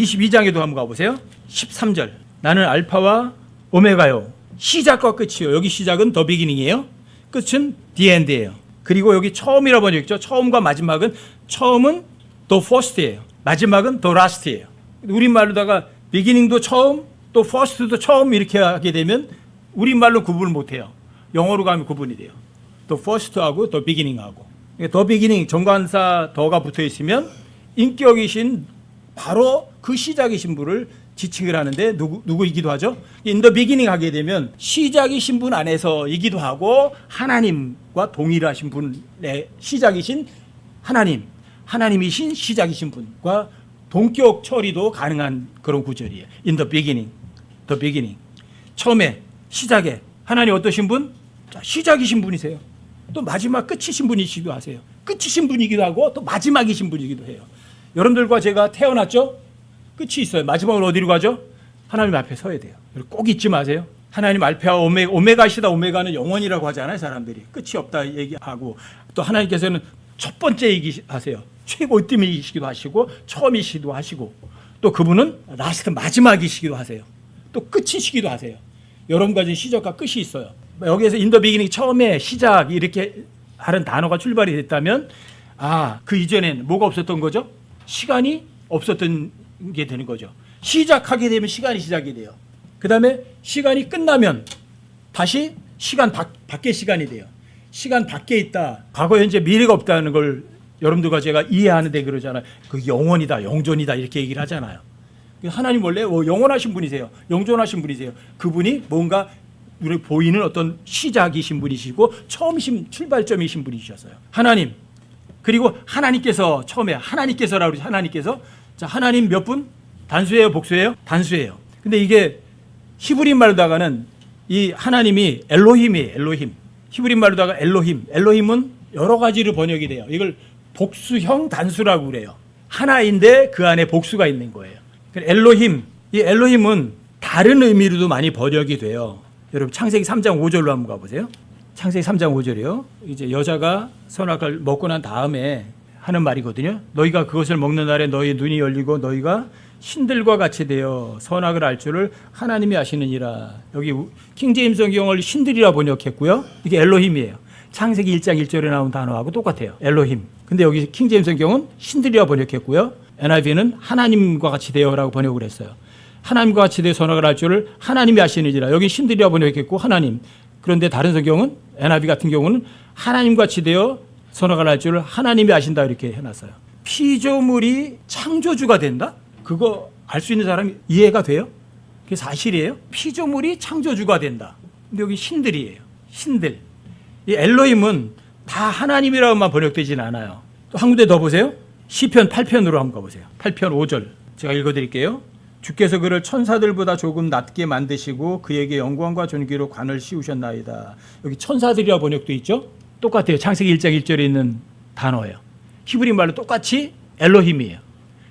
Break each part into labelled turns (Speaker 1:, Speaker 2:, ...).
Speaker 1: 22장에도 한번 가보세요. 13절. 나는 알파와 오메가요. 시작과 끝이요. 여기 시작은 더 비기닝이에요. 끝은 the end예요. 그리고 여기 처음이라고 번역했죠. 처음과 마지막은 처음은 the first예요. 마지막은 the last예요. 우리말로다가 beginning도 처음, 또 first도 처음 이렇게 하게 되면 우리말로 구분을 못해요. 영어로 가면 구분이 돼요. the first하고 the beginning하고. the beginning 정관사 더가 붙어 있으면 인격이신 바로 그 시작이신 분을 지칭을 하는데 누구이기도 하죠. in the beginning 하게 되면 시작이신 분 안에서이기도 하고 하나님과 동일하신 분의 시작이신 하나님이신 시작이신 분과 동격 처리도 가능한 그런 구절이에요. in the beginning. 처음에 시작에 하나님 어떠신 분? 자, 시작이신 분이세요. 또 마지막 끝이신 분이시기도 하세요. 끝이신 분이기도 하고 또 마지막이신 분이기도 해요. 여러분들과 제가 태어났죠? 끝이 있어요. 마지막으로 어디로 가죠? 하나님 앞에 서야 돼요. 꼭 잊지 마세요. 하나님 알파와 오메가시다. 오메가는 영원이라고 하잖아요. 사람들이. 끝이 없다 얘기하고 또 하나님께서는 첫 번째이기 하세요. 최고점이시기도 하시고 처음이시기도 하시고 또 그분은 라스트 마지막이시기도 하세요. 또 끝이시기도 하세요. 여러 가지 시작과 끝이 있어요. 여기에서 인더 비기닝 처음에 시작 이렇게 하는 단어가 출발이 됐다면 그 이전에는 뭐가 없었던 거죠? 시간이 없었던 게 되는 거죠. 시작하게 되면 시간이 시작이 돼요. 그 다음에 시간이 끝나면 다시 시간 밖의 시간이 돼요. 시간 밖에 있다. 과거, 현재, 미래가 없다는 걸 여러분들과 제가 이해하는데 그러잖아요. 그 영원이다, 영존이다 이렇게 얘기를 하잖아요. 하나님 원래 영원하신 분이세요. 영존하신 분이세요. 그분이 뭔가 눈에 보이는 어떤 시작이신 분이시고 처음이신 출발점이신 분이셨어요. 하나님. 그리고 하나님께서 처음에 하나님께서라고 그러죠. 하나님께서. 자, 하나님 몇 분? 단수예요, 복수예요? 단수예요. 근데 이게 히브리 말로다가는 이 하나님이 엘로힘이에요. 엘로힘. 히브리 말로다가 엘로힘. 엘로힘은 여러 가지로 번역이 돼요. 이걸 복수형 단수라고 그래요. 하나인데 그 안에 복수가 있는 거예요. 엘로힘. 이 엘로힘은 다른 의미로도 많이 번역이 돼요. 여러분 창세기 3장 5절로 한번 가보세요. 창세기 3장 5절이요. 이제 여자가 선악을 먹고 난 다음에 하는 말이거든요. 너희가 그것을 먹는 날에 너희 눈이 열리고 너희가 신들과 같이 되어 선악을 알 줄을 하나님이 아시느니라. 여기 킹제임스 성경을 신들이라 번역했고요. 이게 엘로힘이에요. 창세기 1장 1절에 나온 단어하고 똑같아요. 엘로힘. 근데 여기 킹제임스 성경은 신들이라 번역했고요. NIV는 하나님과 같이 되어라고 번역을 했어요. 하나님과 같이 되어 선악을 알 줄을 하나님이 아시느니라. 여기 신들이라 번역했고 하나님. 그런데 다른 성경은 NIV 같은 경우는 하나님과 같이 되어 선악을 알 줄을 하나님이 아신다 이렇게 해놨어요. 피조물이 창조주가 된다? 그거 알 수 있는 사람이 이해가 돼요? 그게 사실이에요? 피조물이 창조주가 된다. 근데 여기 신들이에요. 신들. 이 엘로힘은 다 하나님이라고만 번역되진 않아요. 또 한 군데 더 보세요. 시편 8편으로 한번 가보세요. 8편 5절. 제가 읽어드릴게요. 주께서 그를 천사들보다 조금 낮게 만드시고 그에게 영광과 존귀로 관을 씌우셨나이다. 여기 천사들이라 번역도 있죠? 똑같아요. 창세기 1장 1절에 있는 단어예요. 히브리 말로 똑같이 엘로힘이에요.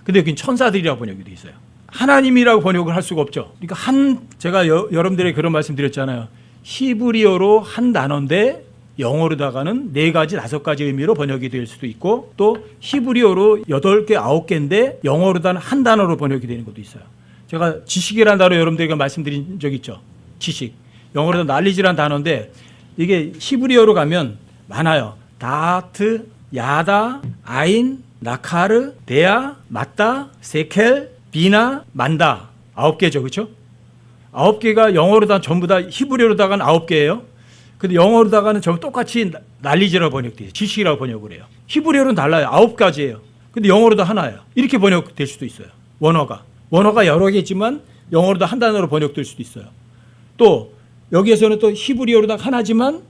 Speaker 1: 근데 여기는 천사들이라고 번역이 돼 있어요. 하나님이라고 번역을 할 수가 없죠. 그러니까 제가 여러분들에게 그런 말씀 드렸잖아요. 히브리어로 한 단어인데 영어로다가는 4가지, 5가지 의미로 번역이 될 수도 있고 또 히브리어로 8개, 9개인데 영어로다는 한 단어로 번역이 되는 것도 있어요. 제가 지식이라는 단어 여러분들에게 말씀드린 적 있죠. 지식. 영어로도 날리지라는 단어인데 이게 히브리어로 가면 많아요. 다트, 야다, 아인, 나카르, 데아, 맞다, 세켈, 비나, 만다. 9개죠. 그렇죠? 9개가 영어로다 전부 다 히브리어로다가는 9개예요. 근데 영어로다가는 전부 똑같이 날리지라고 번역돼요. 지식이라고 번역을 해요. 히브리어로는 달라요. 9가지예요. 근데 영어로도 하나예요. 이렇게 번역될 수도 있어요. 원어가 여러 개지만 영어로도 한 단어로 번역될 수도 있어요. 또 여기에서는 또 히브리어로다 하나지만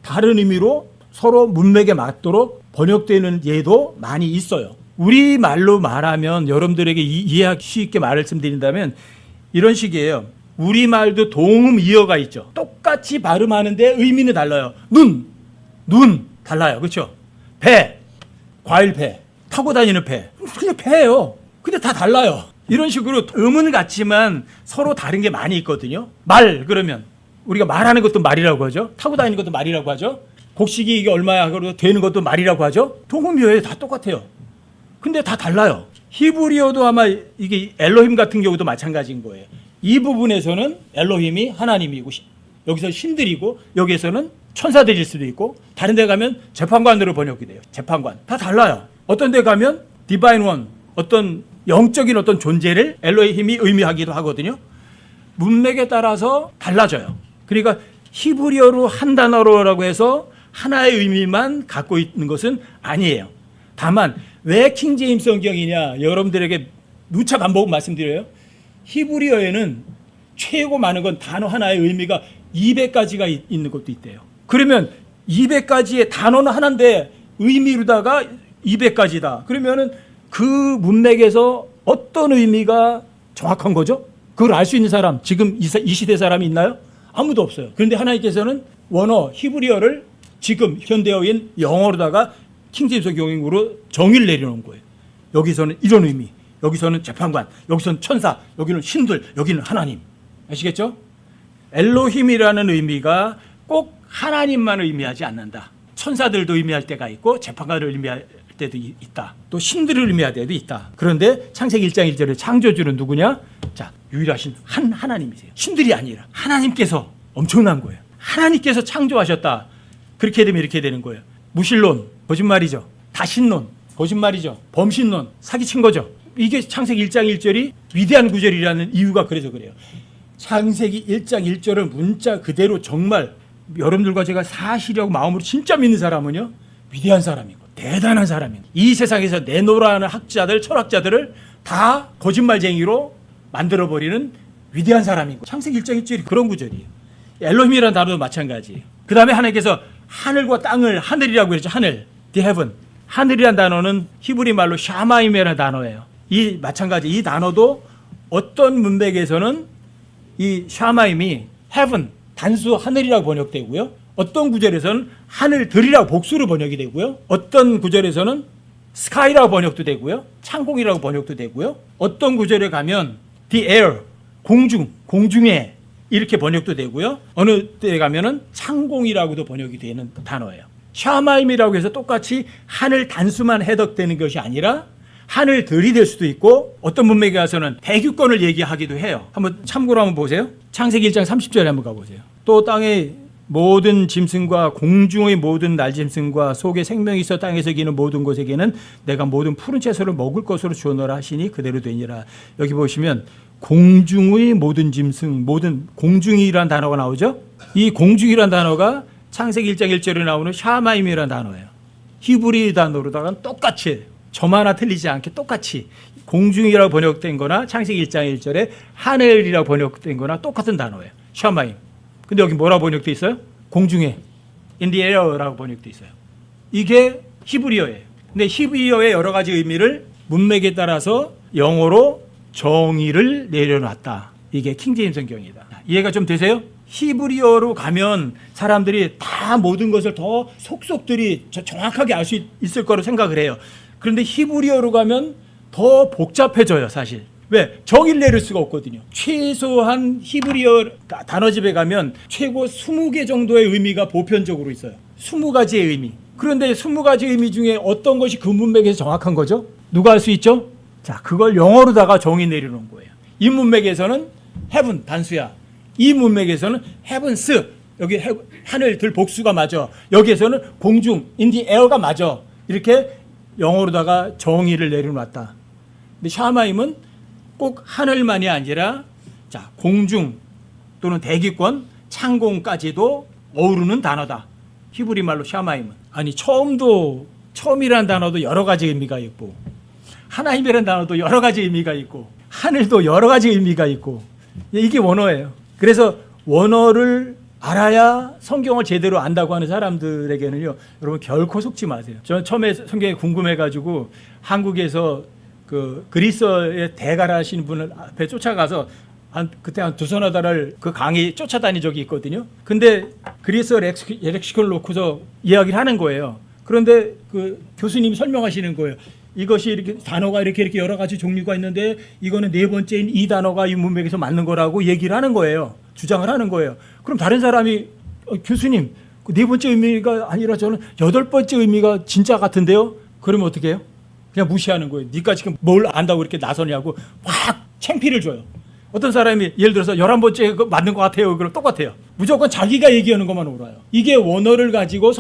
Speaker 1: 다른 의미로 서로 문맥에 맞도록 번역되는 예도 많이 있어요. 우리말로 말하면 여러분들에게 이해하기 쉽게 말씀드린다면 이런 식이에요. 우리말도 동음이어가 있죠. 똑같이 발음하는데 의미는 달라요. 눈 달라요. 그렇죠? 배, 과일배, 타고 다니는 배. 그냥 배예요. 근데 다 달라요. 이런 식으로 음은 같지만 서로 다른 게 많이 있거든요. 말 그러면 우리가 말하는 것도 말이라고 하죠. 타고 다니는 것도 말이라고 하죠. 곡식이 이게 얼마야 그러고 되는 것도 말이라고 하죠. 동음이어에 다 똑같아요. 근데 다 달라요. 히브리어도 아마 이게 엘로힘 같은 경우도 마찬가지인 거예요. 이 부분에서는 엘로힘이 하나님이고 여기서 신들이고 여기에서는 천사들일 수도 있고 다른 데 가면 재판관으로 번역이 돼요. 재판관. 다 달라요. 어떤 데 가면 디바인 원, 어떤 영적인 어떤 존재를 엘로힘이 의미하기도 하거든요. 문맥에 따라서 달라져요. 그러니까 히브리어로 한 단어로라고 해서 하나의 의미만 갖고 있는 것은 아니에요. 다만 왜 킹제임스 성경이냐 여러분들에게 누차 반복 말씀드려요. 히브리어에는 최고 많은 건 단어 하나의 의미가 200가지가 있는 것도 있대요. 그러면 200가지의 단어는 하나인데 의미로다가 200가지다. 그러면은 그 문맥에서 어떤 의미가 정확한 거죠? 그걸 알 수 있는 사람, 지금 이 시대 사람이 있나요? 아무도 없어요. 그런데 하나님께서는 원어 히브리어를 지금 현대어인 영어로다가 킹제임스 성경으로 정의를 내려놓은 거예요. 여기서는 이런 의미, 여기서는 재판관, 여기서는 천사, 여기는 신들, 여기는 하나님. 아시겠죠? 엘로힘이라는 의미가 꼭 하나님만 의미하지 않는다. 천사들도 의미할 때가 있고 재판관을 의미할 때도 있다. 또 신들을 의미할 때도 있다. 그런데 창세기 1장 1절에 창조주는 누구냐? 자, 유일하신 하나님이세요. 신들이 아니라 하나님께서 엄청난 거예요. 하나님께서 창조하셨다. 그렇게 되면 이렇게 되는 거예요. 무신론, 거짓말이죠. 다신론, 거짓말이죠. 범신론, 사기친 거죠. 이게 창세기 1장 1절이 위대한 구절이라는 이유가 그래서 그래요. 창세기 1장 1절을 문자 그대로 정말 여러분들과 제가 사실이라고 마음으로 진짜 믿는 사람은요, 위대한 사람이고 대단한 사람이고 이 세상에서 내놓으라는 학자들, 철학자들을 다 거짓말쟁이로 만들어버리는 위대한 사람이고 창세기 1장 1절이 그런 구절이에요. 엘로힘이라는 단어도 마찬가지예요. 그 다음에 하나님께서 하늘과 땅을 하늘이라고 했죠. 하늘, the heaven. 하늘이라는 단어는 히브리 말로 샤마임이라는 단어예요. 이 마찬가지 이 단어도 어떤 문맥에서는 이 샤마임이 heaven, 단수 하늘이라고 번역되고요. 어떤 구절에서는 하늘들이라고 복수로 번역이 되고요. 어떤 구절에서는 sky라고 번역도 되고요. 창공이라고 번역도 되고요. 어떤 구절에 가면 the air, 공중에 이렇게 번역도 되고요. 어느 때에 가면은 창공이라고도 번역이 되는 단어예요. 샤마임이라고 해서 똑같이 하늘 단수만 해석되는 것이 아니라 하늘들이 될 수도 있고 어떤 문맥에 가서는 대규권을 얘기하기도 해요. 한번 참고로 한번 보세요. 창세기 1장 30절에 한번 가보세요. 또 땅의 모든 짐승과 공중의 모든 날짐승과 속에 생명이 있어 땅에서 기는 모든 것에게는 내가 모든 푸른 채소를 먹을 것으로 주어넣으라 하시니 그대로 되니라. 여기 보시면 공중의 모든 짐승, 모든 공중이라는 단어가 나오죠. 이 공중이라는 단어가 창세기 1장 1절에 나오는 샤마임이라는 단어예요. 히브리 단어로다가 똑같이 점 하나 틀리지 않게 똑같이 공중이라고 번역된 거나 창세기 1장 1절에 하늘이라고 번역된 거나 똑같은 단어예요. 샤마임. 근데 여기 뭐라고 번역돼 있어요? 공중에 in the air라고 번역돼 있어요. 이게 히브리어예요. 근데 히브리어의 여러 가지 의미를 문맥에 따라서 영어로 정의를 내려놨다. 이게 킹제임스 성경이다. 이해가 좀 되세요? 히브리어로 가면 사람들이 다 모든 것을 더 속속들이 정확하게 알 수 있을 거로 생각을 해요. 그런데 히브리어로 가면 더 복잡해져요, 사실. 왜? 정의를 내릴 수가 없거든요. 최소한 히브리어 단어집에 가면 최고 20개 정도의 의미가 보편적으로 있어요. 20가지의 의미. 그런데 20가지 의미 중에 어떤 것이 그 문맥에서 정확한 거죠? 누가 알 수 있죠? 자, 그걸 영어로다가 정의 내려놓은 거예요. 이 문맥에서는 heaven 단수야. 이 문맥에서는 heavens, 여기 하늘들 복수가 맞아. 여기에서는 공중, in the air가 맞아. 이렇게 영어로다가 정의를 내려놨다. 근데 샤마임은 꼭 하늘만이 아니라 자, 공중 또는 대기권, 창공까지도 어우르는 단어다. 히브리 말로 샤마임은. 아니 처음이라는 단어도 여러 가지 의미가 있고 하나님이라는 단어도 여러 가지 의미가 있고 하늘도 여러 가지 의미가 있고 이게 원어예요. 그래서 원어를 알아야 성경을 제대로 안다고 하는 사람들에게는요, 여러분 결코 속지 마세요. 저는 처음에 성경이 궁금해가지고 한국에서 그 그리스어의 대가라 하시는 분을 앞에 쫓아가서 그때 한 두서너 달을 그 강의 쫓아다닌 적이 있거든요. 근데 그리스어 렉시콘을 놓고서 이야기를 하는 거예요. 그런데 그 교수님이 설명하시는 거예요. 이것이 이렇게 단어가 이렇게 여러 가지 종류가 있는데 이거는 네 번째인 이 단어가 이 문맥에서 맞는 거라고 얘기를 하는 거예요. 주장을 하는 거예요. 그럼 다른 사람이 교수님 그 네 번째 의미가 아니라 저는 8번째 의미가 진짜 같은데요. 그러면 어떻게 해요? 그냥 무시하는 거예요. 네가 지금 뭘 안다고 이렇게 나서냐고 확 창피를 줘요. 어떤 사람이 예를 들어서 11번째 맞는 것 같아요. 그럼 똑같아요. 무조건 자기가 얘기하는 것만 옳아요. 이게 원어를 가지고